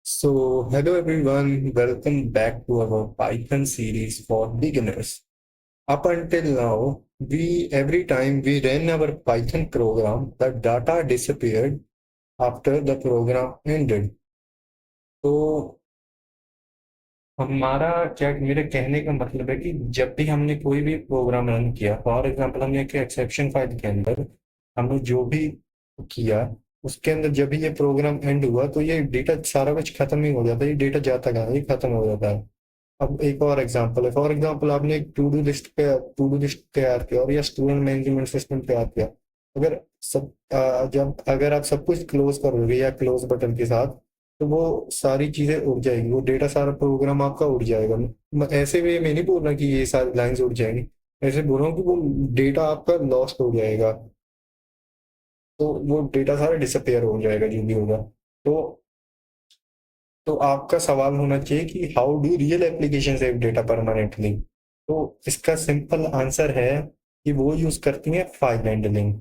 Hello everyone, welcome back to our Python series for beginners. Up until now, we every time we ran our Python program, the data disappeared after the program ended. तो हमारा क्या मेरे कहने का मतलब है कि जब भी हमने कोई भी प्रोग्राम रन किया, फॉर एग्जांपल हमने एक एक्सेप्शन फाइल के अंदर हमने जो भी किया, उसके अंदर जब भी ये प्रोग्राम एंड हुआ तो ये डेटा सारा कुछ खत्म ही हो जाता है, ये डेटा जाता कहाँ है, ये खत्म हो जाता है। अब एक और एग्जांपल है, फॉर एग्जांपल आपने एक टू डू लिस्ट तैयार किया और या स्टूडेंट मैनेजमेंट सिस्टम तैयार किया। अगर जब अगर आप सब कुछ क्लोज करोगे या क्लोज बटन के साथ, तो वो सारी चीजें उड़ जाएगी, वो डेटा सारा प्रोग्राम आपका उड़ जाएगा। ऐसे वे में नहीं बोल रहा कि ये सारी लाइंस उड़ जाएंगी, ऐसे बोल रहा हूँ कि वो डेटा आपका लॉस्ट हो जाएगा। तो वो डेटा सारा डिसअपेयर हो जाएगा जो भी होगा। तो तो आपका सवाल होना चाहिए कि how do real application save data permanently. तो इसका सिंपल आंसर है कि वो यूज करती हैं फाइल हैंडलिंग।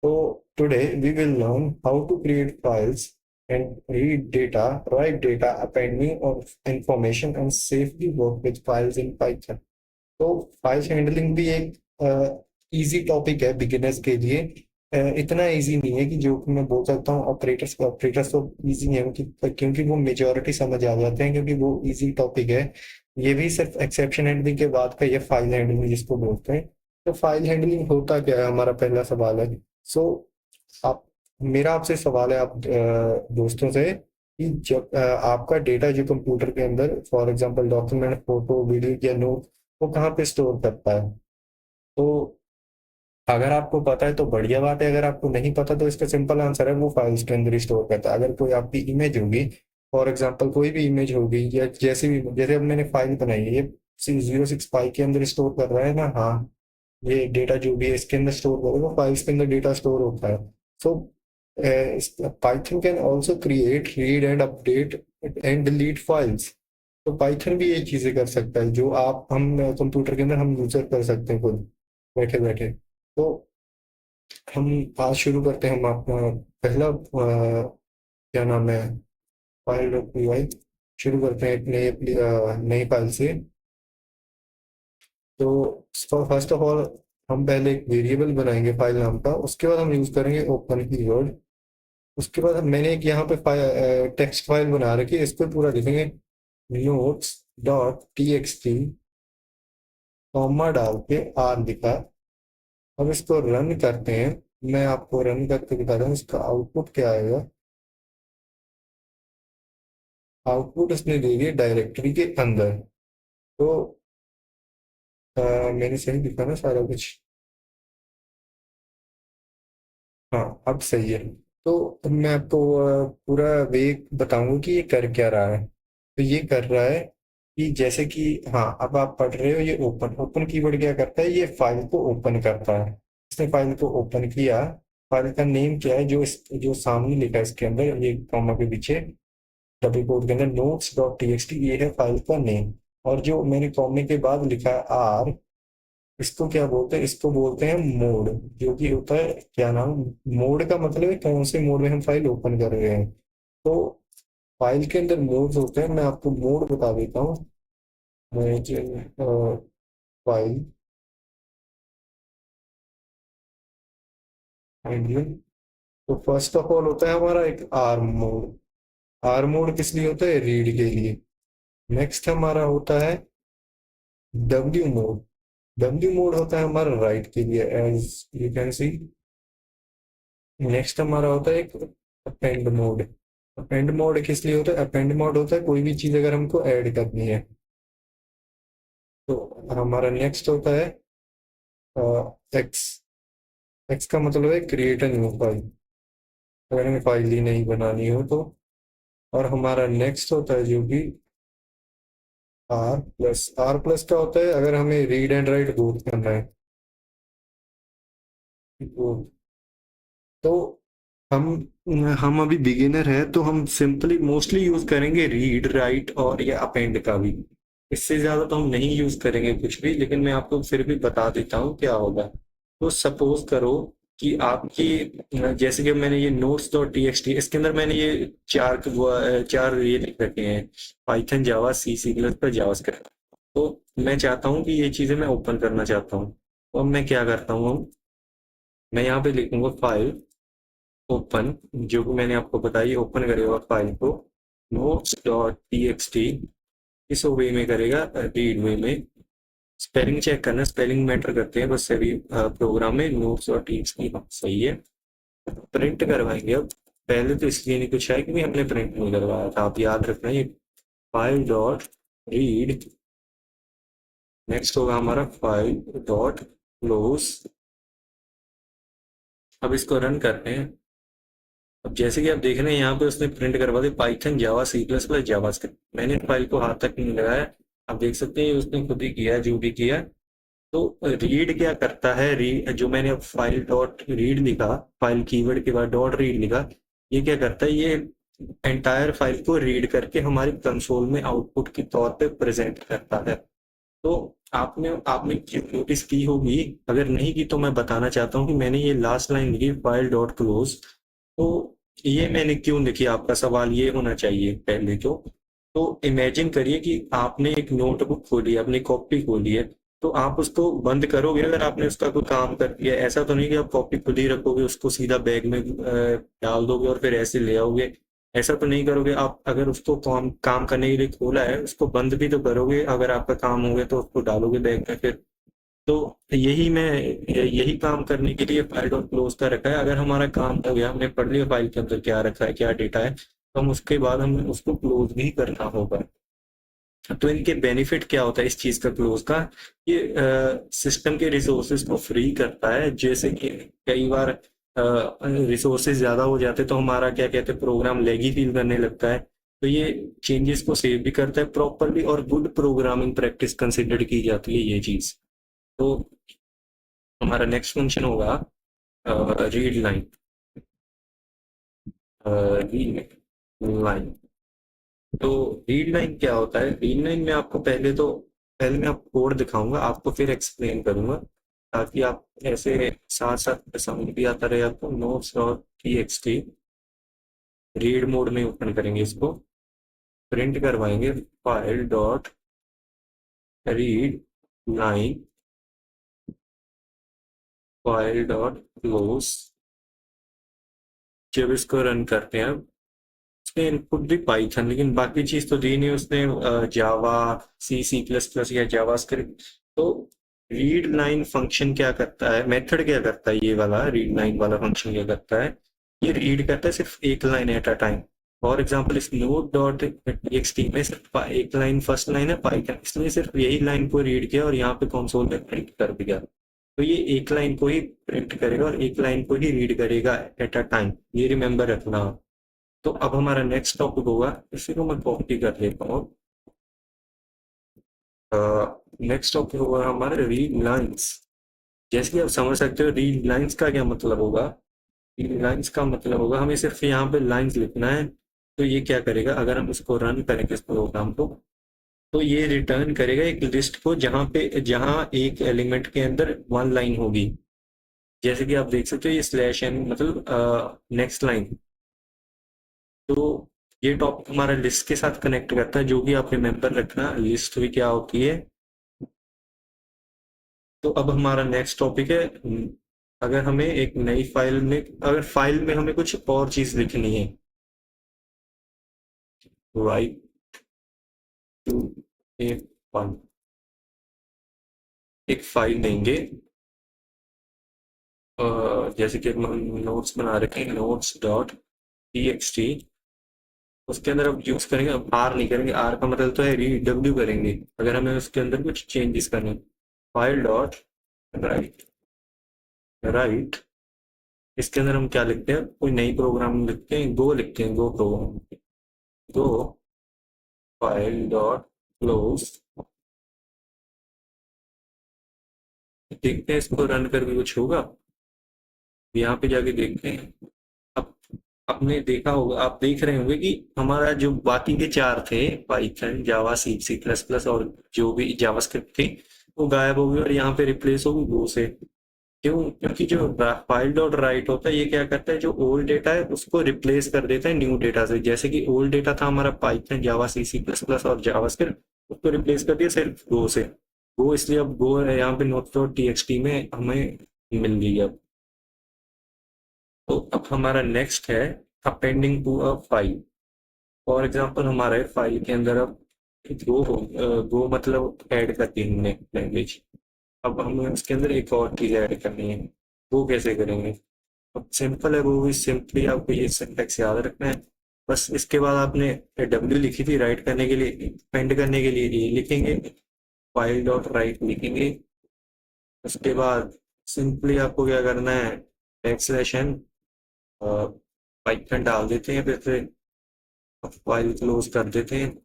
तो today we will learn how to create files and read data, write data, append new और information and safely work with files in Python. तो फाइल हैंडलिंग भी एक इजी टॉपिक है बिगिनर्स के लिए। इतना इजी नहीं है कि जो कि मैं बोल सकता हूँ ऑपरेटर्स ऑपरेटर्स तो इजी है, क्योंकि वो मेजोरिटी समझ आ जाते हैं, क्योंकि वो इजी टॉपिक है। ये भी सिर्फ एक्सेप्शन हैंडलिंग के बाद का ये फाइल हैंडलिंग जिसको बोलते हैं। तो फाइल हैंडलिंग होता क्या है, हमारा पहला सवाल है। सो आप मेरा आपसे सवाल है, आप दोस्तों से, कि जब आपका डेटा जो कंप्यूटर के अंदर for example document, photo, video या नोट, वो कहाँ पे स्टोर करता है। तो अगर आपको पता है तो बढ़िया बात है, अगर आपको नहीं पता तो इसका सिंपल आंसर है वो फाइल्स के अंदर ही स्टोर करता है। अगर कोई आपकी इमेज होगी, फॉर एग्जांपल कोई भी इमेज होगी, या जैसे भी, जैसे अब मैंने फाइल बनाई है, ये 065 के अंदर स्टोर कर रहा है ना, हाँ, ये डेटा जो भी है इसके अंदर स्टोर करेगा, फाइल्स के अंदर डेटा स्टोर होता है। सो Python can also create, read and update and delete files. तो पाइथन भी ये चीजें कर सकता है जो आप हम कंप्यूटर के अंदर हम यूजर कर सकते हैं खुद बैठे बैठे। तो हम आज शुरू करते हैं, हम अपना पहला क्या नाम है, फाइल पी शुरू करते हैं एक नई फाइल से। तो फर्स्ट ऑफ ऑल हम पहले एक वेरिएबल बनाएंगे फाइल नाम का, उसके बाद हम यूज करेंगे ओपन कीवर्ड। उसके बाद मैंने एक यहाँ पे टेक्स्ट फाइल बना रखी है, इस पे पूरा लिखेंगे notes dot T X T, comma डाल के आर लिखा। अब इसको रन करते हैं, मैं आपको रन करके दिखाता हूँ इसका आउटपुट क्या आएगा। आउटपुट उसने दे दिया डायरेक्टरी के अंदर। तो मैंने सही लिखा ना सारा कुछ। हाँ, अब सही है। तो अब मैं आपको पूरा वे बताऊंगा कि ये कर क्या रहा है। तो ये कर रहा है कि जैसे कि, हाँ, अब आप पढ़ रहे हो, ये ओपन ओपन कीवर्ड क्या करता है, ये फाइल को ओपन करता है। इसने फाइल को ओपन किया। फाइल का नेम क्या है, जो सामने लिखा है इसके अंदर, ये कॉमा के पीछे डबल कोट के अंदर notes dot T X T, ये है फाइल का नेम। और जो मैंने कॉमे के बाद लिखा है आर, इसको क्या बोलते हैं, इसको बोलते हैं मोड। जो कि होता है क्या नाम, मोड का मतलब है कौन से मोड में हम फाइल ओपन कर रहे हैं। तो फाइल के अंदर मोड्स होते हैं, मैं आपको मोड बता देता हूँ। File handling. तो फर्स्ट ऑफ ऑल होता है हमारा एक आर मोड। आर मोड किस लिए होता है, रीड के लिए। नेक्स्ट हमारा होता है डब्ल्यू मोड। डब्ल्यू मोड होता है हमारा राइट के लिए, as you can see. Next हमारा होता है एक अपेंड मोड। अपेंड मोड किस लिए होता है, अपेंड मोड होता है कोई भी चीज अगर हमको ऐड करनी है। तो हमारा नेक्स्ट होता है एक्स। एक्स का मतलब है क्रिएट अ न्यू फाइल, अगर हमें फाइल ही नहीं बनानी हो तो। और हमारा नेक्स्ट होता है जो कि आर प्लस। आर प्लस का होता है अगर हमें रीड एंड राइट बोथ करना है। तो हम अभी बिगिनर है तो हम सिंपली मोस्टली यूज करेंगे रीड, राइट और या अपेंड का भी। इससे ज्यादा तो हम नहीं यूज करेंगे कुछ भी, लेकिन मैं आपको फिर भी बता देता हूँ क्या होगा। तो सपोज करो कि आपकी जैसे कि मैंने ये नोट्स डॉट टीएक्सटी इसके अंदर मैंने ये चार ये लिख रखे हैं, पाइथन, जावा, सी, सी प्लस प्लस, जावास्क्रिप्ट। तो मैं चाहता हूँ कि ये चीज़ें मैं ओपन करना चाहता हूँ। तो अब मैं क्या करता हूँ, मैं यहाँ पे लिखूंगा फाइल ओपन, जो कि मैंने आपको बताई, ओपन करेगा फाइल को नोट्स डॉट टीएक्सटी, इस वे में करेगा, रीड वे में। स्पेलिंग चेक करना, स्पेलिंग मैटर करते हैं बस सभी प्रोग्राम में। नोट्स और टीएक्सटी सही है। प्रिंट करवाएंगे अब। पहले तो इसलिए नहीं कुछ है कि हमने प्रिंट नहीं करवाया था, आप याद रखना ये फाइल डॉट रीड, नेक्स्ट होगा हमारा फाइल डॉट क्लोज। अब इसको रन करते हैं। अब जैसे कि आप देख रहे हैं यहाँ पे उसने प्रिंट करवा दी पाइथन, जावा, सी प्लस प्लस, जावास्क्रिप्ट। मैंने फाइल को हाथ तक नहीं लगाया, आप देख सकते हैं उसने खुद ही किया जो भी किया। तो रीड क्या करता है, रीड जो मैंने अब फाइल डॉट रीड लिखा, फाइल कीवर्ड के बाद डॉट रीड लिखा, ये क्या करता है, ये एंटायर फाइल को रीड करके हमारी कंसोल में आउटपुट के तौर पे प्रेजेंट करता है। तो आपने आपने नोटिस की होगी, अगर नहीं की तो मैं बताना चाहता हूँ कि मैंने ये लास्ट लाइन लिखी फाइल डॉट क्लोज। तो ये मैंने क्यों लिखी, आपका सवाल ये होना चाहिए पहले तो इमेजिन करिए कि आपने एक नोटबुक खोली है, अपनी कॉपी खोली है, तो आप उसको बंद करोगे अगर आपने उसका कोई काम कर दिया। ऐसा तो नहीं कि आप कॉपी खुली रखोगे, उसको सीधा बैग में डाल दोगे और फिर ऐसे ले आओगे। ऐसा तो नहीं करोगे आप। अगर उसको काम करने के लिए खोला है, उसको बंद भी तो करोगे। अगर आपका काम हो गया तो उसको डालोगे बैग में फिर। तो यही काम करने के लिए फाइल डॉट क्लोज का रखा है। अगर हमारा काम हो गया, हमने पढ़ लिया फाइल के अंदर क्या रखा है, क्या डेटा है, तो हम उसके बाद हमें उसको क्लोज भी करना होगा। तो इनके बेनिफिट क्या होता है इस चीज का, क्लोज का? ये सिस्टम के रिसोर्सेज को फ्री करता है। जैसे कि कई बार रिसोर्सेज ज्यादा हो जाते तो हमारा क्या कहते हैं, प्रोग्राम लैगी फील करने लगता है। तो ये चेंजेस को सेव भी करता है प्रॉपरली, और गुड प्रोग्रामिंग प्रैक्टिस कंसिडर की जाती है ये चीज। तो हमारा नेक्स्ट फंक्शन होगा रीड लाइन। रीड लाइन, तो रीड लाइन क्या होता है? रीड लाइन में आपको पहले मैं आपको कोड दिखाऊंगा, आपको फिर एक्सप्लेन करूंगा, ताकि आप ऐसे साथ साथ समझ भी आता रहे आपको। Notes dot TXT read mode में ओपन करेंगे, इसको प्रिंट करवाएंगे file dot read line, file dot close. जब इसको रन करते हैं, उसने इनपुट दी पाइथन, लेकिन बाकी चीज तो दी नहीं उसने, जावा, सी, सी प्लस प्लस या जावास्क्रिप्ट। तो रीड लाइन फंक्शन क्या करता है, मेथड क्या करता है, ये वाला रीड लाइन वाला फंक्शन क्या करता है, ये रीड करता है सिर्फ एक line at a time. For example इस नोट डॉट टीएक्सटी में सिर्फ एक लाइन, फर्स्ट लाइन है पाइथन, इसने सिर्फ यही लाइन को रीड किया और यहाँ पे कंसोल में प्रिंट कर दिया। तो ये एक लाइन को ही प्रिंट करेगा और एक लाइन को ही रीड करेगा एट अ टाइम, ये रिमेंबर रखना। तो अब हमारा नेक्स्ट टॉपिक होगा, इसी को मैं कॉपी कर लेता हूँ। नेक्स्ट टॉपिक होगा हमारा रीड लाइंस। जैसे कि आप समझ सकते हो रीड लाइंस का क्या मतलब होगा। रीड लाइंस का मतलब होगा हमें सिर्फ यहाँ पे लाइंस लिखना है। तो ये क्या करेगा, अगर हम इसको रन करेंगे इस प्रोग्राम को, तो ये रिटर्न करेगा एक लिस्ट को जहाँ एक एलिमेंट के अंदर वन लाइन होगी। जैसे कि आप देख सकते हो ये स्लैश एन मतलब नेक्स्ट लाइन। तो ये टॉपिक हमारा लिस्ट के साथ कनेक्ट करता है, जो कि आप रिमेंबर रखना लिस्ट भी क्या होती है। तो अब हमारा नेक्स्ट टॉपिक है, अगर हमें एक नई फाइल में, अगर फाइल में हमें कुछ और चीज लिखनी है, राइट टू ए फाइल, एक फाइल लेंगे, जैसे कि हम नोट्स बना रखे हैं, नोट्स डॉट टीएक्सटी। उसके अंदर अब यूज करेंगे, अब आर नहीं करेंगे, आर का मतलब तो है रीड, डब्ल्यू करेंगे अगर हमें उसके अंदर कुछ चेंजेस करने। फाइल डॉट राइट, राइट इसके अंदर हम क्या लिखते हैं, कोई नई प्रोग्राम लिखते हैं, गो लिखते हैं, गो प्रोग्राम, गो फाइल डॉट क्लोज। देखते हैं इसको रन करके कुछ होगा, यहाँ पे जाके देखते हैं। अब आपने देखा होगा, आप देख रहे होंगे कि हमारा जो बाकी के चार थे, पाइथन, जावा, सी, सी प्लस प्लस और जो भी जावास्क्रिप्ट थी, वो गायब हो गई और यहाँ पे रिप्लेस हो गई गो से। क्यों? क्योंकि जो फाइल डॉट राइट होता है ये क्या करता है, जो ओल्ड डेटा है उसको रिप्लेस कर देता है न्यू डेटा से। जैसे कि ओल्ड डेटा था हमारा पाइथन, जावा, सी सी प्लस प्लस और जावास्क्रिप्ट, उसको रिप्लेस कर दिया सिर्फ गो से। गो इसलिए अब गो है यहाँ पे नोट्स डॉट टीएक्सटी में हमें मिल गई अब। तो अब हमारा नेक्स्ट है appending to a file. For example हमारे फाइल के अंदर अब गो गो मतलब ऐड कर दी हमने लैंग्वेज। अब हमें उसके अंदर एक और चीज ऐड करनी है। वो कैसे करेंगे? अब सिंपल है, वो भी सिंपली आपको ये सिंटैक्स याद रखना है। बस इसके बाद आपने डब्ल्यू लिखी थी राइट करने के लिए, पेंड करने के लिए ए लिखेंगे, फाइल डॉट राइट लिखेंगे। उसके बाद सिंपली आपको क्या करना है, बैक स्लैश एन पाइथन डाल देते हैं, फिर से फाइल क्लोज कर देते हैं।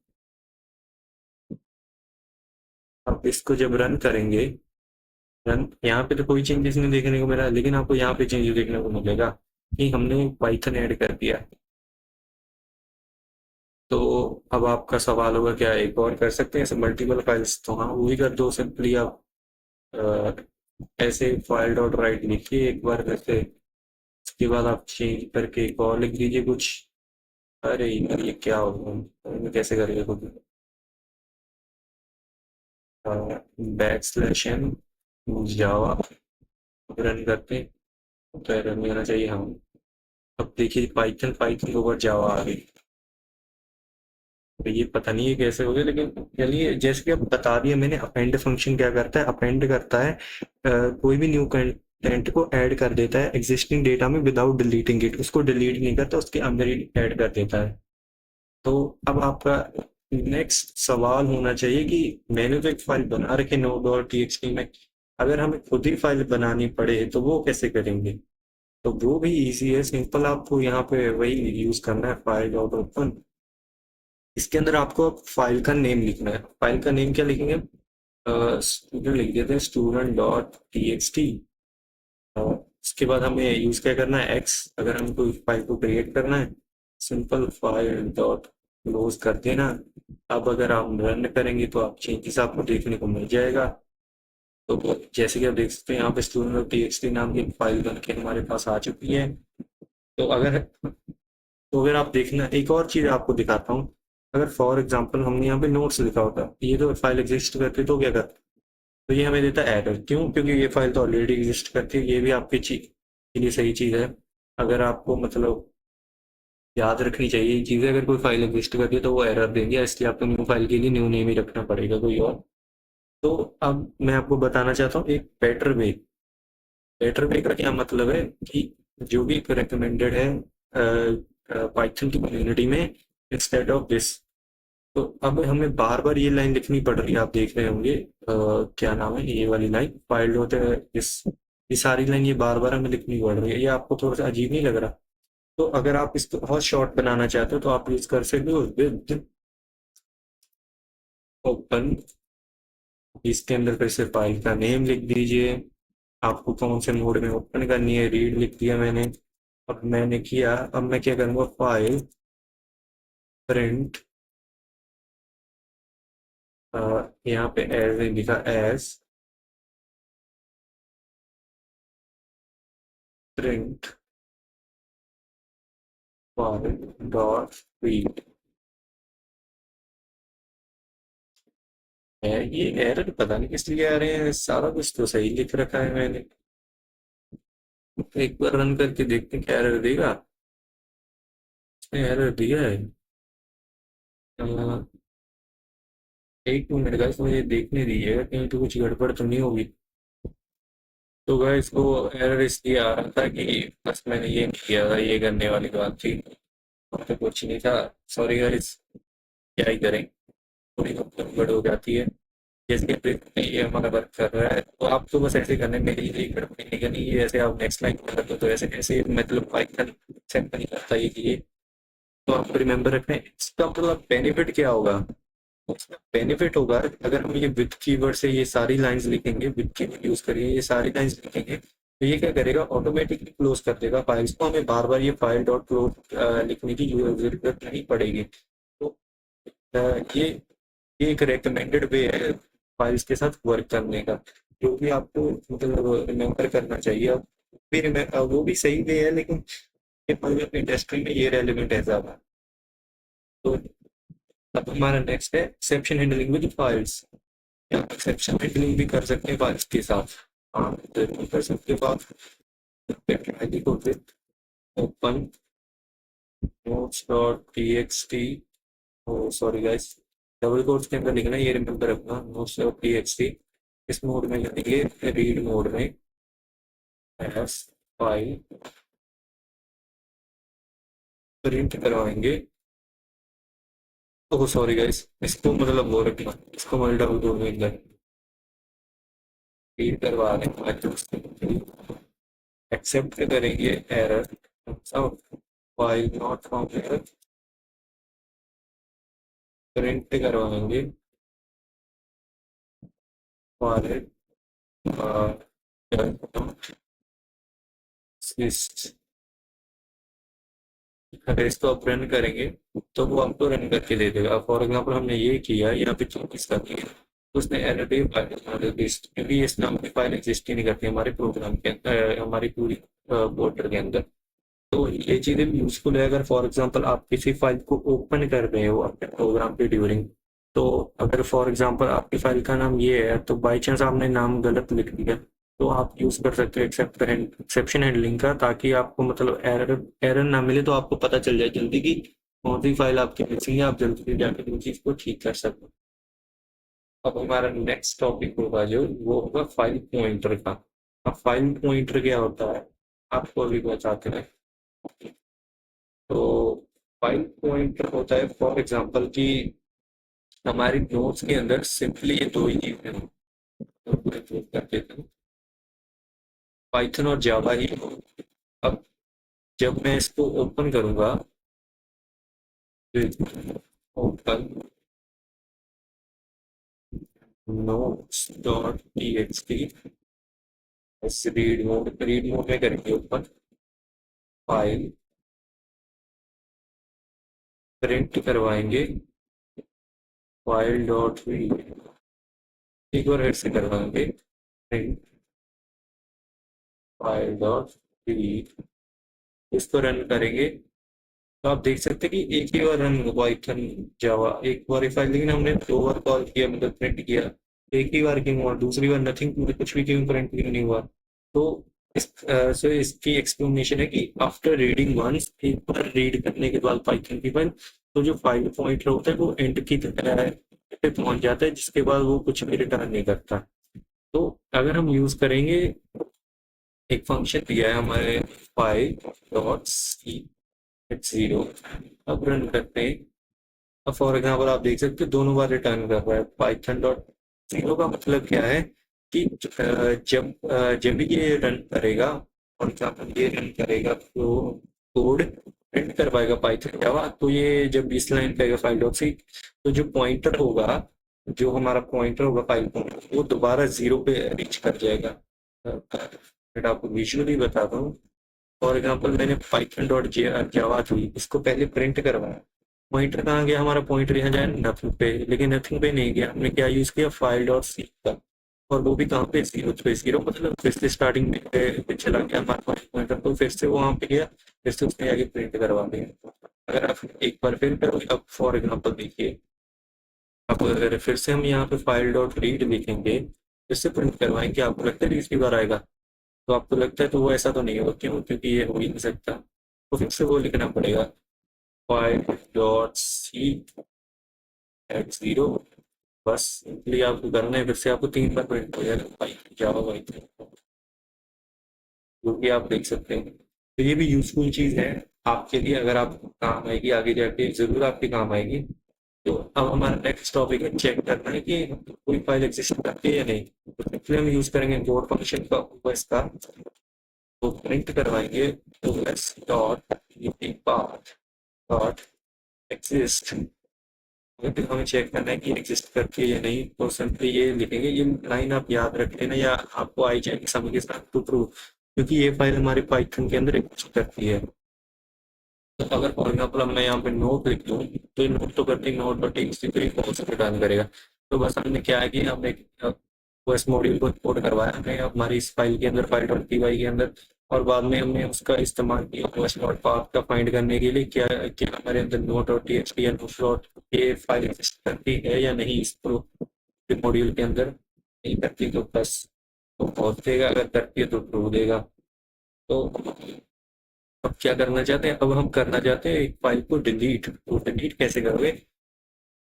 अब इसको जब रन करेंगे, रन यहाँ पे तो कोई चेंजेस नहीं देखने को मिला, लेकिन आपको यहाँ पे चेंजेस देखने को मिलेगा कि हमने पाइथन ऐड कर दिया। तो अब आपका सवाल होगा क्या एक और कर सकते हैं ऐसे मल्टीपल फाइल्स? तो हाँ, वो ही कर दो सिंपली आप। ऐसे फाइल डॉट राइट लिखिए एक बार वैसे, उसके बाद आप चेंज करके एक और लिख दीजिए कुछ। अरे यार ये क्या होगा, कैसे करेंगे खुद? बैक स्लैश एन जावा, रन करते हैं तो रन नहीं होना चाहिए। हाँ, अब देखिए पाइथन पाइथन के ऊपर जावा आ गई। तो ये पता नहीं है कैसे हो गया, लेकिन चलिए जैसे कि अब बता दिया मैंने, अपेंड फंक्शन क्या करता है, अपेंड करता है कोई भी न्यू कंटेंट को ऐड कर देता है एग्जिस्टिंग डेटा में विदाउट डिलीटिंग इट। उसको डिलीट नहीं करता, उसके अंदर ही ऐड कर देता है। तो अब आपका नेक्स्ट सवाल होना चाहिए कि मैंने तो एक फाइल बना रखी नो डॉट टी में, अगर हमें खुद ही फाइल बनानी पड़े तो वो कैसे करेंगे? तो वो भी इजी है, सिंपल आपको यहाँ पे वही यूज करना है, फाइल डॉट ओपन। इसके अंदर आपको फाइल का नेम लिखना है। फाइल का नेम क्या लिखेंगे? स्टूडेंट लिख देते हैं, student dot T X T. उसके बाद हमें यूज क्या करना है, एक्स, अगर हमको फाइल को क्रिएट करना है। सिंपल फाइल डॉट क्लोज कर देना। अब अगर आप रन करेंगे तो आप चेंजेस आपको देखने को मिल जाएगा। तो जैसे कि आप देख सकते हैं यहाँ पे student dot T X T नाम की फाइल बन के हमारे पास आ चुकी है। तो अगर आप देखना, एक और चीज आपको दिखाता हूँ। अगर फॉर एग्जांपल हमने यहाँ पे नोट्स लिखा होता, ये तो फाइल एग्जिस्ट करती तो क्या करता? तो ये हमें देता है एरर। क्यों? क्योंकि ये फाइल तो ऑलरेडी एग्जिस्ट करती है। ये भी आपकी चीज के लिए सही चीज है। अगर आपको मतलब याद रखनी चाहिए ये चीजें, अगर कोई फाइल एग्जिस्ट करती है तो वो एरर देंगे, इसलिए आपको न्यू फाइल के लिए न्यू नेम ही रखना पड़ेगा कोई और। तो अब मैं आपको बताना चाहता हूँ एक बेटर वे। बेटर वे का क्या मतलब है कि जो भी रिकमेंडेड है पाइथन की कम्युनिटी में, इंस्टेड ऑफ दिस। तो अब हमें बार बार ये लाइन लिखनी पड़ रही है, आप देख रहे होंगे क्या नाम है ये वाली लाइन, फाइल होते हैं इस, ये सारी लाइन ये बार बार हमें लिखनी पड़ रही है। ये आपको थोड़ा सा अजीब नहीं लग रहा? तो अगर आप इसको बहुत शॉर्ट बनाना चाहते हो तो आप यूज कर सकते हो विद ओपन। इसके अंदर फिर से फाइल का नेम लिख दीजिए, आपको कौन से मोड में ओपन करनी है, रीड लिख दिया मैंने। अब मैंने किया, अब मैं क्या करूँगा, फाइल प्रिंट, यहाँ पे एज लिखा, as print file dot read है। ये एरर पता नहीं किस लिए आ रहे हैं, सारा कुछ तो सही लिख रखा है मैंने। एक बार रन करके देखते हैं क्या एरर देगा। इसने एरर दिया है। अ, एक मिनट का मुझे देखने दीजिएगा, कहीं तो कुछ गड़बड़ तो नहीं होगी। तो गाइस इसको एरर इसलिए आ रहा था कि बस मैंने ये नहीं किया था, ये करने वाली बात थी, और तो कुछ नहीं था। सॉरी गाइस, क्या ही करें, थोड़ी बहुत गड़बड़ हो जाती है। जैसे कि ये हमारा वर्क कर रहा है, तो आपको बस ऐसे करने में ये गड़बड़ी नहीं करनी, ये ऐसे आप नेक्स्ट लाइन कर दो, तो ऐसे ऐसे मतलब पाइथन सेट नहीं करता ये। तो आपको रिमेंबर रखना है। इसका मतलब बेनिफिट क्या होगा? उसका बेनिफिट होगा अगर हम ये विथ कीवर्ड से ये सारी लाइंस लिखेंगे, विथ कीवर्ड यूज करिए, ये सारी लाइंस लिखेंगे, तो ये क्या करेगा, ऑटोमेटिकली क्लोज कर देगा फाइल्स को। हमें बार बार ये फाइल डॉट क्लोज लिखने की जरूरत नहीं पड़ेगी। तो ये एक रेकमेंडेड वे है फाइल्स के साथ वर्क करने का। जो भी आपको मतलब रिमेम्बर करना चाहिए, अब वो भी सही वे है, लेकिन इंडस्ट्री में ये रेलिवेंट है ज़्यादा। तो अब हमारा नेक्स्ट है एक्सेप्शन हैंडलिंग विद फाइल्स। आप एक्सेप्शन हैंडलिंग भी कर सकते हैं फाइल्स के साथ। हाँ, जरूर कर सकते हो आप। आईडी को with open notes dot TXT, oh sorry guys, double quotes के अंदर लिखना, ये रिमेंबर रखना, नोट्स डॉट टीएक्सटी। इस मोड में लिखेंगे, रीड मोड में एस फाइल प्रिंट करवाएंगे। ओह सॉरी गाइस, इसको मतलब वो रखना, इसको मतलब डबल कोट में अंदर रीड करवा रहे हैं। एक्सेप्ट करेंगे error, file not found error, print करवाएंगे फाइल अगर इसको आप रन करेंगे तो वो आपको रन करके दे देगा। फॉर एग्जांपल हमने ये किया, यहाँ पे चेंजेस कर दिए, तो उसने एरर दे क्योंकि इस नाम की फाइल एग्जिस्ट ही नहीं करती हमारे प्रोग्राम के अंदर, हमारी पूरी पोर्टल के अंदर। तो ये चीज़ें भी यूजफुल है अगर फॉर एग्जांपल आप किसी फाइल को ओपन कर रहे हो अपने प्रोग्राम के ड्यूरिंग। तो अगर फॉर एग्जांपल आपकी फाइल का नाम ये है, तो बाई चांस आपने नाम गलत लिख दिया, तो आप यूज़ कर सकते हो एक्सेप्शन हैंडलिंग का, ताकि आपको मतलब एरर एरर ना मिले, तो आपको पता चल जाए जल्दी कि कौन सी फाइल आपकी मिसिंग है, आप जल्दी से जाकर उस चीज़ को ठीक कर सकते हो। अब हमारा नेक्स्ट टॉपिक होगा जो वो होगा फाइल पॉइंटर का। अब फाइल पॉइंटर क्या होता है आपको अभी बताते हैं। तो फाइल पॉइंटर होता है फॉर एग्जांपल कि हमारी नोट्स के अंदर सिंपली ये दो ही चीजें हैं, तो पूरे चूज कर देते हैं, पाइथन और जावा ही हो। अब जब मैं इसको ओपन करूंगा, open notes dot TXT, read mode में करेंगे ओपन, फाइल प्रिंट करवाएंगे, फाइल डॉट रीड, एक बार फिर से करवाएंगे, प्रिंट फाइल डॉट रीड, इसको रन करेंगे। तो आप देख सकते हैं कि एक ही बार रन हुआ पाइथन जावा, एक बार फाइल, लेकिन हमने दो बार कॉल किया, मतलब प्रिंट किया, एक ही बार क्यों हुआ, दूसरी बार नथिंग, कुछ भी क्यों प्रिंट क्यों नहीं हुआ। तो सो इसकी एक्सप्लेनेशन है कि आफ्टर रीडिंग वंस, एक बार रीड करने के बाद पाइथन की फाइल, तो जो फाइल पॉइंटर होता है वो एंड की पे पहुंच जाता है, जिसके बाद वो कुछ भी रिटर्न नहीं करता। तो अगर हम यूज करेंगे, एक फंक्शन दिया है हमारे, फाइल डॉट सी जीरो, अब रन करते हैं। अब फॉर एग्जाम्पल आप देख सकते हैं दोनों बार रिटर्न कर रहा है। पाइथन डॉट जीरो का मतलब क्या है कि जब भी ये रन करेगा, फॉर एग्जाम्पल ये रन करेगा तो कोड प्रिंट कर पाएगा पाइथन जावा, तो ये जब इस लाइन करेगा फाइल डॉट सी, तो जो पॉइंटर होगा, जो हमारा पॉइंटर होगा फाइल पॉइंटर, वो दोबारा जीरो पे रीच कर जाएगा। बट आपको विजुअली बताता हूँ। फॉर एग्जाम्पल मैंने पाइथन डॉट जावा थी, इसको पहले प्रिंट करवाया, पॉइंटर कहाँ गया हमारा, पॉइंटर यहाँ जाए नथिंग पे, लेकिन नथिंग पे नहीं गया, हमने क्या यूज किया, फाइल डॉट सी का, और वो भी कहाँ पे, जीरो पे। जीरो मतलब फिर से स्टार्टिंग पे चला गया हमारा पॉइंटर, तो फिर से वो वहाँ पे गया, फिर से उसने आगे प्रिंट करवा दिया। अगर आप एक बार फिर करोगे, अब फॉर एग्जाम्पल देखिए, अब अगर फिर से हम यहाँ पे फाइल डॉट रीड लिखेंगे, फिर से प्रिंट करवाएंगे, आपको लगता है तीसरी बार आएगा, तो आपको लगता है तो वो ऐसा तो नहीं होगा, क्यों, क्योंकि ये हो ही नहीं सकता, तो फिर से वो लिखना पड़ेगा, file dot C at zero, बस सिंपली आपको करना है, फिर से आपको तीन बार प्रिंट हो जाएगा भाई जावा भाई, जो कि आप देख सकते हैं। तो ये भी यूजफुल चीज़ है आपके लिए, अगर आप काम आएगी आगे जाके, जरूर आपके काम आएगी। तो अब हमारा नेक्स्ट टॉपिक है चेक करना है कि कोई फाइल एग्जिस्ट करती है या नहीं। तो सिंपली हम यूज करेंगे इंपोर्ट फंक्शन का ओएस का, तो प्रिंट करवाएंगे OS dot path dot exist. अगर हमें चेक करना है कि एग्जिस्ट करती है या नहीं, तो सिंपली ये लिखेंगे, ये लाइन आप याद रख लेना या आपको आई जाएगी समय के साथ टू ट्रू, क्योंकि ये फाइल हमारे पाइथन के अंदर एग्जिस्ट करती है। तो अगर फॉर एग्जाम्पल मैं यहाँ पे नोट लिख दूँ, तो ये नोट तो करती note dot text false return करेगा। तो बस हमने क्या है कि हमने OS मॉड्यूल को इंपोर्ट करवाया हमने हमारी इस फाइल के अंदर, फाइल .py के अंदर, और बाद में हमने उसका इस्तेमाल किया OS नोट पाथ का फाइंड करने के लिए, क्या क्या हमारे अंदर node.txt या node ये फाइल एग्जिस्ट करती है या नहीं इस मॉड्यूल के अंदर। नहीं करती तो बस तो पहुंच देगा, अगर करती है तो ट्रू देगा। तो अब क्या करना चाहते हैं, अब हम करना चाहते हैं एक फाइल को डिलीट। तो डिलीट कैसे करोगे,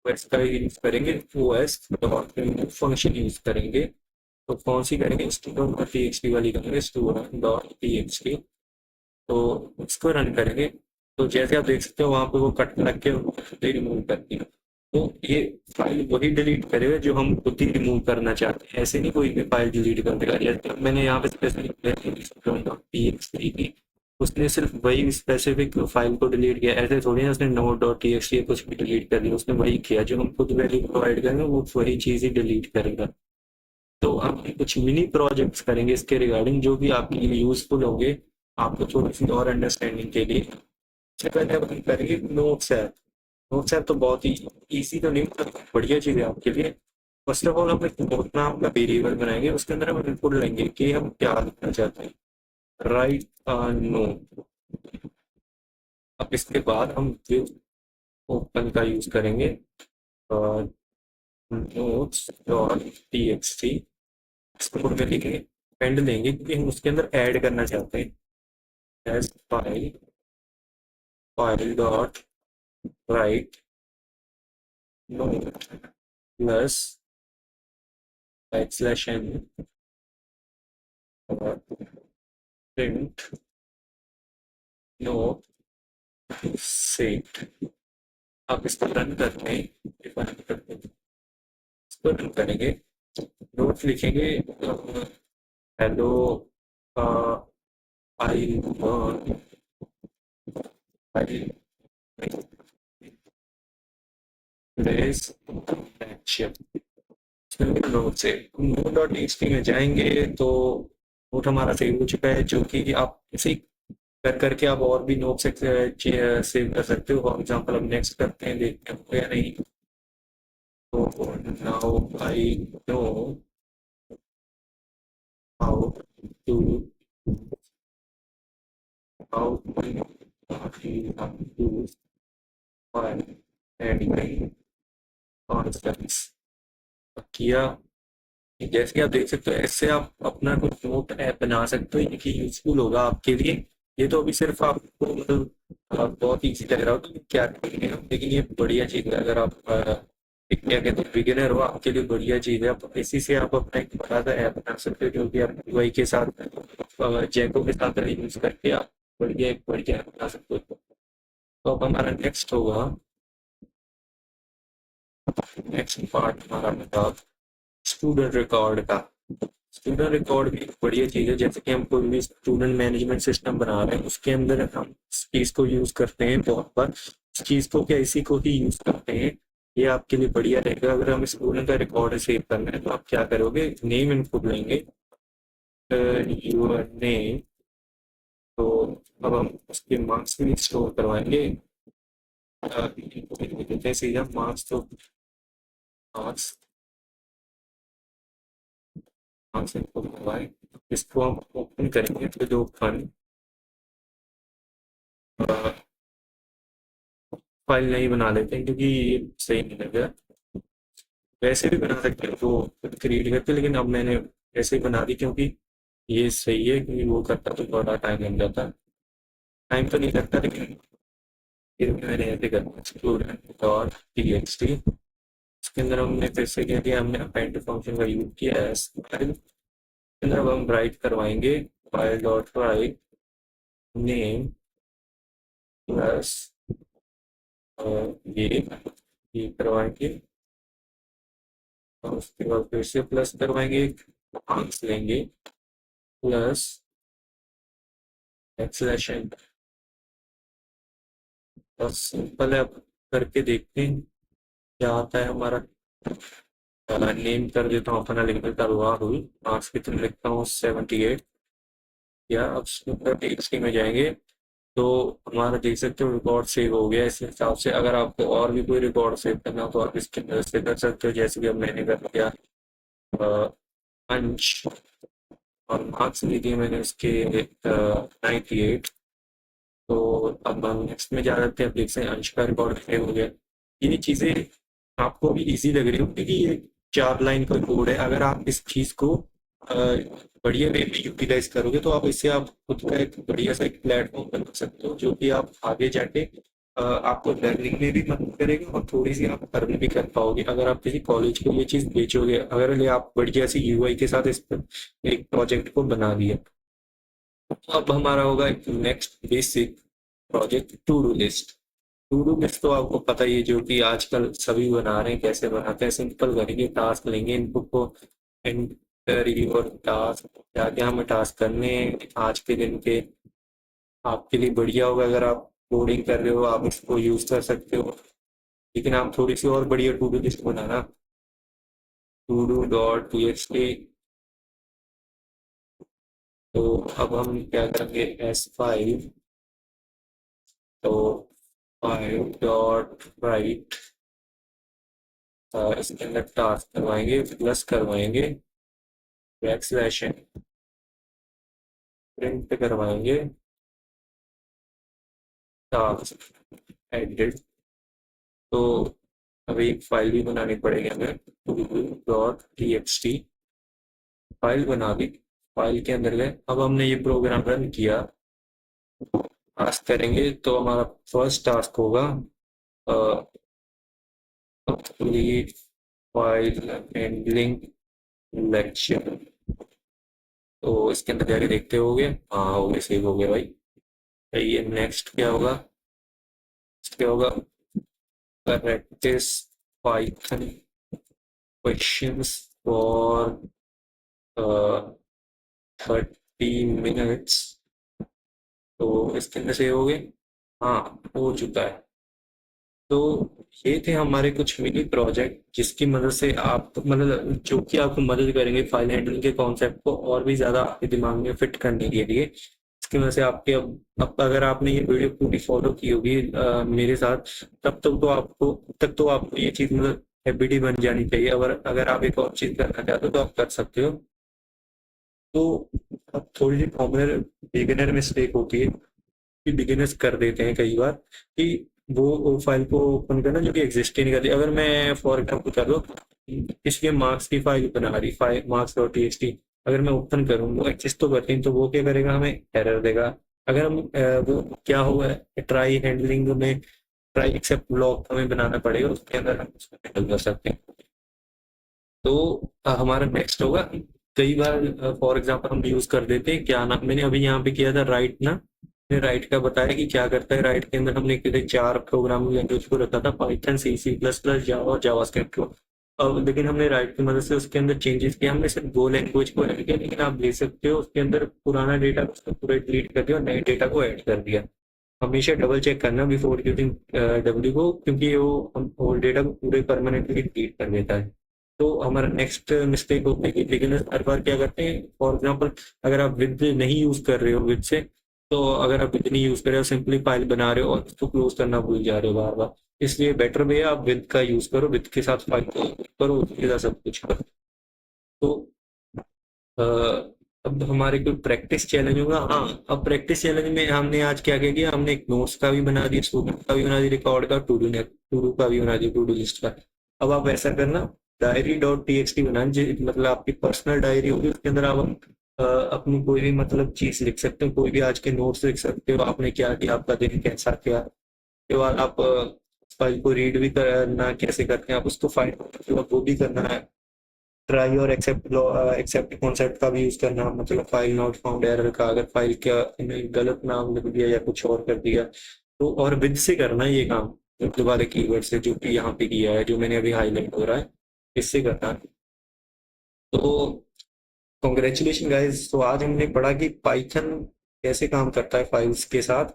OS का यूज करेंगे, OS डॉट फंक्शन यूज करेंगे। तो कौन सी करेंगे, student.txt वाली करेंगे, student.txt। तो इसको रन करेंगे, तो जैसे आप देख सकते हो वहां पे वो कट लग के रिमूव करती है। तो ये फाइल वही डिलीट करेगा जो हम खुद ही रिमूव करना चाहते हैं, ऐसे नहीं कोई भी फाइल डिलीट कर देगा। जैसे मैंने यहाँ पे स्पेसिफिक की, उसने सिर्फ वही स्पेसिफिक फाइल को डिलीट किया, ऐसे थोड़ी ना उसने node.txt कुछ भी डिलीट कर दिया, उसने वही किया जो हम खुद वैल्यू प्रोवाइड करेंगे वो वही चीज़ ही डिलीट करेगा। तो हम कुछ मिनी प्रोजेक्ट्स करेंगे इसके रिगार्डिंग जो भी आपके लिए यूजफुल होंगे, आपको थोड़ी सी और अंडरस्टैंडिंग के लिए। सबसे पहले अब हम करेंगे नोट्स ऐप। नोट्स ऐप तो बहुत ही ईजी तो नहीं, मतलब बढ़िया चीज़ है आपके लिए। फर्स्ट ऑफ ऑल हम एक नोट नाम का वेरिएबल बनाएंगे, उसके अंदर हम इनपुट लेंगे कि हम क्या लिखना चाहते हैं, राइट नोट। अब इसके बाद हम ओपन का यूज करेंगे, नोट्स डॉट टीएक्सटी, इसको में लिखेंगे, एंड लेंगे क्योंकि हम उसके अंदर ऐड करना चाहते हैं as file, file dot write note plus backslash N print note set. आप इसको रन करते हैं, इसको रन करेंगे, नोट लिखेंगे, हेलो आई today's action। नोट से node.txt में जाएंगे तो नोट हमारा सेव हो चुका है, जो कि आप इसे कर करके आप और भी नोट से सेव कर सकते हो। फॉर एग्जाम्पल हम नेक्स्ट करते हैं, देखते हैं या नहीं। तो now I know how to how to find any constants किया। जैसे कि आप देख सकते हो ऐसे आप अपना कुछ नोट ऐप बना सकते हो, ये यूजफुल होगा आपके लिए। ये तो अभी सिर्फ आपको मतलब बहुत ईजी लग रहा हो कि क्या करेंगे हम, लेकिन ये बढ़िया चीज़ है। अगर आप एक क्या कहते हैं बिगिनर हो, आपके लिए बढ़िया चीज़ है। आप इसी से आप अपना एक बड़ा सा ऐप बना सकते हो, जो कि आप वही के साथ जैको के साथ यूज करके आप बढ़िया एक बढ़िया ऐप बना सकते हो। तो अब हमारा नेक्स्ट होगा, नेक्स्ट पार्ट हमारा मतलब स्टूडेंट रिकॉर्ड का। स्टूडेंट रिकॉर्ड भी एक बढ़िया चीज़ है। जैसे कि हम कोई भी स्टूडेंट मैनेजमेंट सिस्टम बना रहे हैं, उसके अंदर हम इस चीज़ को यूज़ करते हैं बहुत बार। इस चीज़ को क्या इसी को ही यूज़ करते हैं, ये आपके लिए बढ़िया रहेगा। अगर हम स्टूडेंट का रिकॉर्ड सेव करना है तो आप क्या करोगे, नेम इनपुट लेंगे, यूर नेम। तो अब हम उसके मार्क्स भी स्टोर करवाएंगे, देते हैं सीधा मार्क्स। तो मार्क्स मार्क्स इनपुट करवाएं, इसको हम ओपन करेंगे तो जो फन फाइल नहीं बना लेते हैं क्योंकि ये सही नहीं लग रहा। वैसे भी बना सकते हैं तो क्रिएट करके, लेकिन अब मैंने ऐसे ही बना दी क्योंकि ये सही है, क्योंकि वो करता तो थोड़ा टाइम लग जाता। टाइम तो नहीं लगता, लेकिन फिर भी मैंने ऐसे करना स्टूडेंट और टीएक्सटी। इसके अंदर हमने फिर से क्या किया, हमने अपेंड फंक्शन का यूज किया एज फाइल। इसके अंदर अब हम राइट करवाएंगे, file dot write name plus ये करवाएंगे, और उसके बाद फिर से प्लस करवाएंगे, मार्क्स लेंगे प्लस एक्सलेशन। बस सिंपल है, अब करके देखते हैं क्या आता है हमारा। नेम कर देता हूँ अपना, लिख देता राहुल, मार्क्स कितने लिखता हूँ 78। या अब टेक्स्ट में जाएंगे तो हमारा देख सकते हो रिकॉर्ड सेव हो गया। इस हिसाब से अगर आपको और भी कोई रिकॉर्ड सेव करना हो तो आप इसके अंदर से कर सकते हो, जैसे कि अब मैंने कर दिया अंश, और मार्क्स लिए दिए मैंने उसके 98। तो अब हम नेक्स्ट में जा रहे थे, अब देखते हैं अंश का रिकॉर्ड सेव हो गया। ये चीज़ें आपको भी इजी लग रही हो क्योंकि ये 4 लाइन का कोड है। अगर आप इस चीज़ को बढ़िया वे में यूटिलाइज करोगे तो आप इससे आप खुद का एक बढ़िया सा एक प्लेटफॉर्म बना सकते हो, जो कि आप आगे जाके आपको लर्निंग में भी मदद करेगा और थोड़ी सी आप अर्न भी कर पाओगे अगर आप किसी कॉलेज को ये चीज़ बेचोगे, अगर ये आप बढ़िया सी यूआई के साथ इस पर एक प्रोजेक्ट को बना दिया। तो अब हमारा होगा एक next basic project, to do list. To do list तो आपको पता ही है, जो कि आजकल सभी बना रहे हैं। कैसे बनाते हैं, सिंपल करेंगे, टास्क लेंगे, इनपुट को एंटर और टास्क, क्या क्या हमें टास्क करने हैं आज के दिन के। आपके लिए बढ़िया होगा अगर आप कोडिंग कर रहे हो, आप इसको यूज कर सकते हो। लेकिन आप थोड़ी सी और बढ़िया टू डू लिस्ट बनाना, to do dot T X T. तो अब हम क्या करेंगे, S5, तो 5 डॉट राइट, इसके अंदर टास्क करवाएंगे, प्लस करवाएंगे, बैक स्लैश प्रिंट करवाएंगे, टास्क एडिट। तो अभी एक फाइल भी बनानी पड़ेगी हमें, dot T X T, file बना दी। फाइल के अंदर गए, अब हमने ये प्रोग्राम रन किया, टास्क करेंगे। तो हमारा फर्स्ट टास्क होगा कंप्लीट फाइल हैंडलिंग लेक्चर। तो इसके अंदर जाके देखते होगे, हाँ हो गए, सेव हो गया भाई। ये नेक्स्ट क्या होगा, नेक्स्ट क्या होगा, practice Python questions for 30 minutes. तो इसके अंदर सेव हो गए, हाँ हो चुका है। तो ये थे हमारे कुछ मिनी प्रोजेक्ट, जिसकी मदद से आप मतलब जो कि आपको मदद करेंगे फाइल हैंडलिंग के कॉन्सेप्ट को और भी ज़्यादा आपके दिमाग में फिट करने के लिए। इसकी वजह से आपके अब अगर आपने ये वीडियो पूरी फॉलो की होगी मेरे साथ, तब तक तो आपको ये चीज़ मतलब हैबिट ही बन जानी चाहिए। अगर आप एक और चीज़ करना चाहते हो तो आप कर सकते हो। तो अब थोड़ी सी कॉमनर बिगिनर मिस्टेक होती है कि बिगिनर्स कर देते हैं कई बार, कि वो फाइल को ओपन करना जो कि एग्जिस्ट ही नहीं करती। अगर मैं फॉर एग्जाम्पल कर लो, इसलिए मार्क्स की फाइल बना रही, file marks dot T X T, अगर मैं ओपन करूँ वो एग्जिस्ट तो करती है, तो वो क्या करेगा, हमें एरर देगा। अगर हम वो क्या हुआ है, ट्राई हैंडलिंग में ट्राई एक्सेप्ट ब्लॉक हमें बनाना पड़ेगा, उसके अंदर हम उसको हैंडल कर सकते हैं। तो हमारा नेक्स्ट होगा, कई बार फॉर एग्जांपल हम यूज कर देते हैं, क्या नाम मैंने अभी यहाँ पे किया था, राइट ना, मैंने राइट का बताया कि क्या करता है। राइट के अंदर हमने कितने 4 प्रोग्रामिंग लैंग्वेज को रखा था, पाइथन, C++, जावा और जावास्क्रिप्ट को। अब लेकिन हमने राइट की मदद से उसके अंदर चेंजेस किया, हमने सिर्फ 2 लैंग्वेज को ऐड किया, लेकिन आप देख सकते हो उसके अंदर पुराना डेटा उसको पूरा डिलीट कर दिया और नए डेटा को ऐड कर दिया। हमेशा डबल चेक करना बिफोर यूजिंग डब्ल्यू को, क्योंकि वो ओल्ड डेटा को पूरे परमानेंटली डिलीट कर देता है। तो हमारा नेक्स्ट मिस्टेक होता है कि बिगिनर्स हर बार क्या करते हैं, फॉर एग्जांपल अगर आप विद नहीं यूज कर रहे हो, विद से, तो अगर आप विद नहीं यूज कर रहे हो, सिंपली फाइल बना रहे हो और उसको क्लोज करना भूल जा रहे हो बार बार। इसलिए बेटर वे है आप विद का यूज करो, विद के साथ फाइल को करो, उसके साथ सब कुछ करो। तो अ, अब हमारे कोई प्रैक्टिस चैलेंज होगा, हाँ। अब प्रैक्टिस चैलेंज में हमने आज क्या क्या किया, हमने एक नोट्स का भी बना दिया, स्टूडेंट का भी बना दिया, रिकॉर्ड का, टू डू का भी बना दिया, टू डू लिस्ट का। अब आप ऐसा करना, diary dot T X T बनाना, मतलब आपकी पर्सनल डायरी होगी, उसके अंदर आप अपनी कोई भी मतलब चीज लिख सकते हो, कोई भी आज के नोट्स लिख सकते हो, आपने क्या किया, आपका दिन कैसा किया। के बाद आप फाइल को रीड भी करना कैसे करते हैं, आप उसको फाइल वो भी करना है। ट्राई और एक्सेप्ट कॉन्सेप्ट का भी यूज करना, मतलब फाइल नॉट फाउंड एरर का, अगर फाइल का गलत नाम लिख दिया या कुछ और कर दिया तो, और विद से करना है ये काम, दोबारा कीवर्ड से, जो कि यहाँ पे किया है, जो मैंने अभी हाईलाइट हो रहा है, इससे करना है। तो कॉन्ग्रेचुलेशन गाइस, तो आज हमने पढ़ा कि पाइथन कैसे काम करता है फाइल्स के साथ।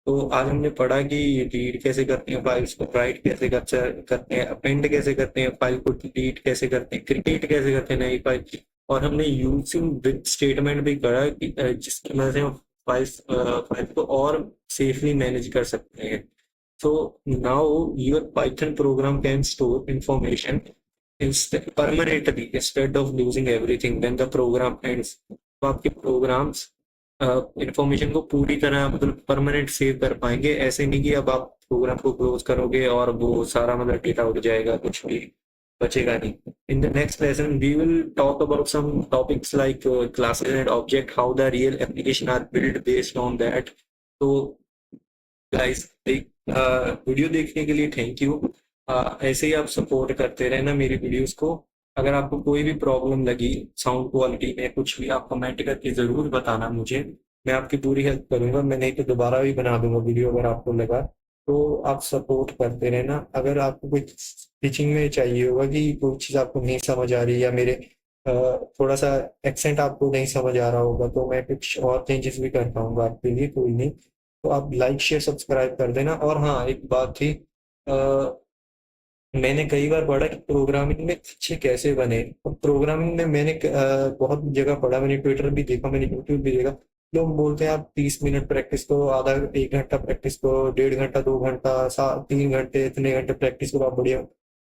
तो आज हमने पढ़ा कि रीड कैसे करते हैं फाइल्स को, राइट कैसे करते हैं, अपेंड कैसे करते हैं, फाइल को डिलीट कैसे करते हैं, क्रिएट कैसे करते हैं नई फाइल। और हमने यूजिंग विद स्टेटमेंट भी करा कि जिसकी मदद से हम फाइल को और सेफली मैनेज कर सकते हैं। So now your Python program can store information permanently instead of losing everything when the program ends. तो आपके प्रोग्राम्स इंफॉर्मेशन को पूरी तरह मतलब परमानेंट सेव कर पाएंगे। ऐसे नहीं कि अब आप प्रोग्राम को क्लोज करोगे और वो सारा मतलब डेटा उड़ जाएगा, कुछ भी बचेगा नहीं। In the next lesson, we will talk about some topics like classes and object, how the real application are built based on that. तो गाइस वीडियो देखने के लिए थैंक यू। ऐसे ही आप सपोर्ट करते रहना मेरी वीडियोस को। अगर आपको कोई भी प्रॉब्लम लगी साउंड क्वालिटी में कुछ भी, आप कमेंट करके ज़रूर बताना मुझे, मैं आपकी पूरी हेल्प करूंगा। मैं नहीं तो दोबारा भी बना दूंगा वीडियो अगर आपको लगा। तो आप सपोर्ट करते रहना। अगर आपको कोई टीचिंग में चाहिए होगा कि कोई चीज़ आपको नहीं समझ आ रही या मेरे थोड़ा सा एक्सेंट आपको नहीं समझ आ रहा होगा तो मैं कुछ और चेंजेस भी कर पाऊंगा आपके लिए, कोई नहीं। तो आप लाइक शेयर सब्सक्राइब कर देना। और हाँ, एक बात थी, मैंने कई बार पढ़ा कि प्रोग्रामिंग में अच्छे कैसे बने। और प्रोग्रामिंग में मैंने बहुत जगह पढ़ा, मैंने ट्विटर भी देखा, मैंने यूट्यूब भी देखा। लोग बोलते हैं आप 30 मिनट प्रैक्टिस करो, आधा 1 घंटा प्रैक्टिस करो, 1.5 घंटा 2 घंटा 3 घंटे, इतने घंटे प्रैक्टिस करो आप बढ़िया।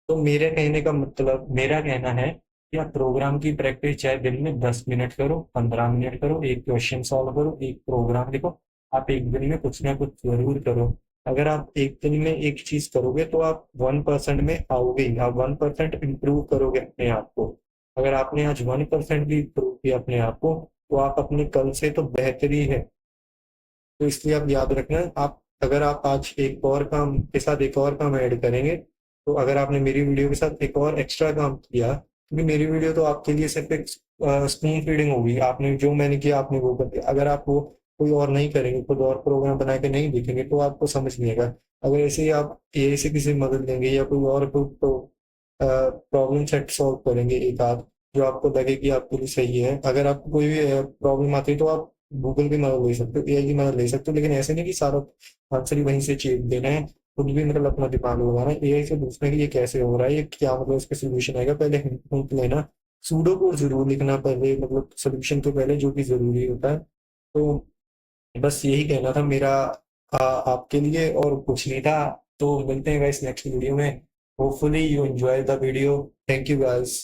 तो मेरे कहने का मतलब, मेरा कहना है कि आप प्रोग्राम की प्रैक्टिस चाहे दिन में 10 मिनट करो, 15 मिनट करो, एक क्वेश्चन सॉल्व करो, एक प्रोग्राम लिखो। आप एक दिन में कुछ ना कुछ जरूर करो। अगर आप एक दिन में एक चीज करोगे तो आप 1% में आओगे ही। आप 1% इम्प्रूव करोगे अपने आप को। अगर आपने आज 1% भी इम्प्रूव किया अपने आप को तो आप अपने कल से तो बेहतर ही है। तो इसलिए आप याद रखना, आप अगर आप आज एक और काम के साथ एक और काम ऐड करेंगे, तो अगर आपने मेरी वीडियो के साथ एक और एक्स्ट्रा काम किया, क्योंकि मेरी वीडियो तो आपके लिए सिर्फ एक स्पून फीडिंग होगी। आपने जो मैंने किया आपने वो कर दिया। अगर आप वो कोई और नहीं करेंगे, खुद और प्रोग्राम बना के नहीं देखेंगे तो आपको समझ नहीं आएगा। अगर ऐसे ही आप ए से किसी मदद लेंगे या कोई और कोई तो प्रॉब्लम सेट सॉल्व करेंगे एक आध, जो आपको लगे कि आपके लिए सही है। अगर आपको कोई भी प्रॉब्लम आती है तो आप गूगल की मदद ले सकते हो, एआई की मदद ले सकते हो, लेकिन ऐसे नहीं कि सारा आंसर ही वहीं से चेप देना है। खुद भी मतलब अपना दिमाग लगाना है, एआई से पूछना है कि ये कैसे हो रहा है, ये क्या मतलब इसका सोल्यूशन आएगा। पहले हिंट लेना, सूडो कोड जरूर लिखना पहले, मतलब सोल्यूशन के पहले, जो कि जरूरी होता है। तो बस यही कहना था मेरा आपके लिए, और कुछ नहीं था। तो मिलते हैं गाइस नेक्स्ट वीडियो में। Hopefully you enjoy the video. Thank you guys.